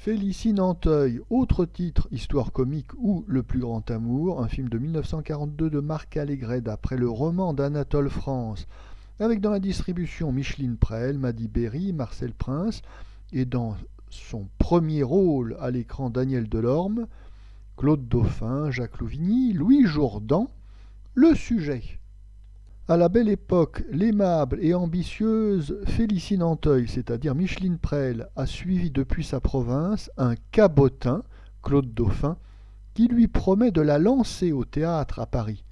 Félicie Nanteuil, autre titre, Histoire comique ou Le plus grand amour, un film de 1942 de Marc Allégret d'après le roman d'Anatole France, avec dans la distribution Micheline Prel, Madi Berry, Marcel Prince, et dans son premier rôle à l'écran Daniel Delorme, Claude Dauphin, Jacques Louvigny, Louis Jourdan. Le sujet. À la belle époque, l'aimable et ambitieuse Félicie Nanteuil, c'est-à-dire Micheline Prel, a suivi depuis sa province un cabotin, Claude Dauphin, qui lui promet de la lancer au théâtre à Paris.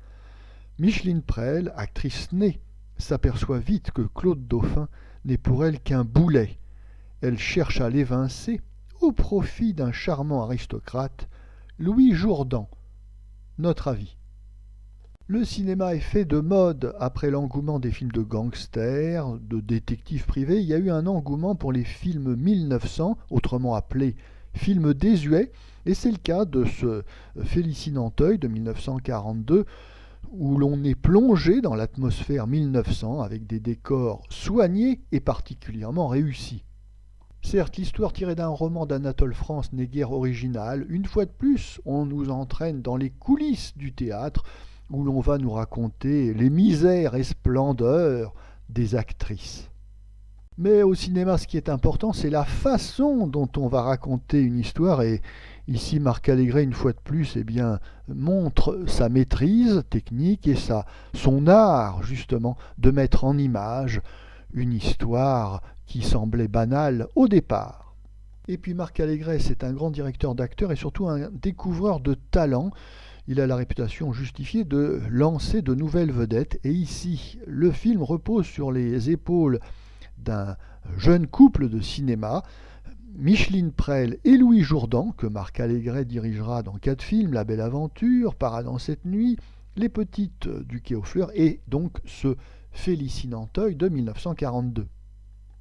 Micheline Prel, actrice née, s'aperçoit vite que Claude Dauphin n'est pour elle qu'un boulet. Elle cherche à l'évincer au profit d'un charmant aristocrate, Louis Jourdan. Notre avis. Le cinéma est fait de mode. Après l'engouement des films de gangsters, de détectives privés, il y a eu un engouement pour les films 1900, autrement appelés films désuets, et c'est le cas de ce Félicie Nanteuil de 1942, où l'on est plongé dans l'atmosphère 1900 avec des décors soignés et particulièrement réussis. Certes, l'histoire tirée d'un roman d'Anatole France n'est guère originale. Une fois de plus, on nous entraîne dans les coulisses du théâtre, où l'on va nous raconter les misères et splendeurs des actrices. Mais au cinéma, ce qui est important, c'est la façon dont on va raconter une histoire, et ici Marc Allégret, une fois de plus, montre sa maîtrise technique et son art, justement, de mettre en image une histoire qui semblait banale au départ. Et puis Marc Allégret, c'est un grand directeur d'acteurs et surtout un découvreur de talent. Il a la réputation justifiée de lancer de nouvelles vedettes. Et ici, le film repose sur les épaules d'un jeune couple de cinéma, Micheline Prel et Louis Jourdan, que Marc Allégret dirigera dans 4 films, La Belle Aventure, Paradis cette nuit, Les Petites du Quai aux Fleurs et donc ce Félicie Nanteuil de 1942.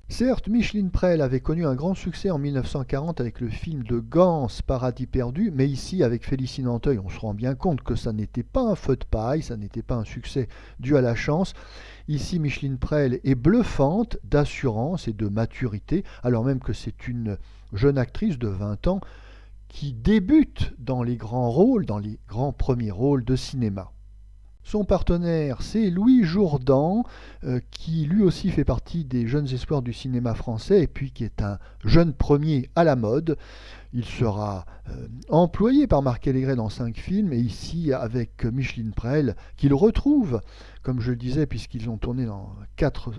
Certes, Micheline Prel avait connu un grand succès en 1940 avec le film de Gans, Paradis perdu, mais ici, avec Félicie Nanteuil, on se rend bien compte que ça n'était pas un feu de paille, ça n'était pas un succès dû à la chance. Ici, Micheline Prel est bluffante d'assurance et de maturité, alors même que c'est une jeune actrice de 20 ans qui débute dans les grands rôles, dans les grands premiers rôles de cinéma. Son partenaire, c'est Louis Jourdan, qui lui aussi fait partie des jeunes espoirs du cinéma français et puis qui est un jeune premier à la mode. Il sera employé par Marc Allégret dans 5 films et ici avec Micheline Prel, qu'il retrouve, comme je le disais, puisqu'ils ont tourné dans 4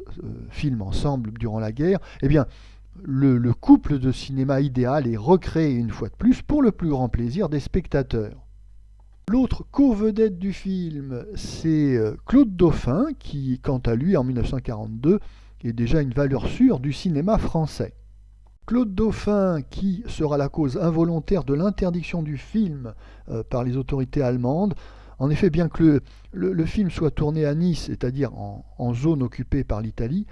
films ensemble durant la guerre. Eh bien, le couple de cinéma idéal est recréé une fois de plus pour le plus grand plaisir des spectateurs. L'autre co-vedette du film, c'est Claude Dauphin, qui, quant à lui, en 1942, est déjà une valeur sûre du cinéma français. Claude Dauphin, qui sera la cause involontaire de l'interdiction du film par les autorités allemandes. En effet, bien que le film soit tourné à Nice, c'est-à-dire en zone occupée par l'Italie,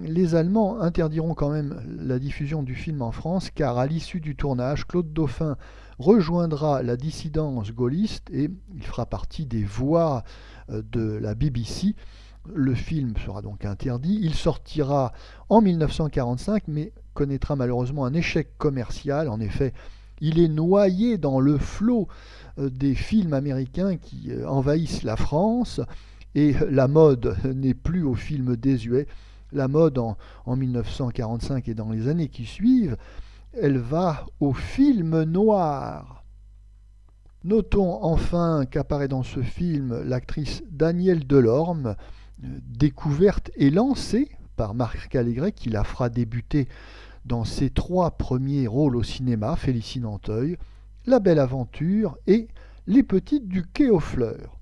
les Allemands interdiront quand même la diffusion du film en France, car à l'issue du tournage, Claude Dauphin rejoindra la dissidence gaulliste et il fera partie des voix de la BBC. Le film sera donc interdit. Il sortira en 1945, mais connaîtra malheureusement un échec commercial. En effet, il est noyé dans le flot des films américains qui envahissent la France, et la mode n'est plus aux films désuets. La mode en 1945 et dans les années qui suivent, elle va au film noir. Notons enfin qu'apparaît dans ce film l'actrice Daniel Delorme, découverte et lancée par Marc Allégret, qui la fera débuter dans ses 3 premiers rôles au cinéma, Félicie Nanteuil, La Belle Aventure et Les Petites du Quai aux Fleurs.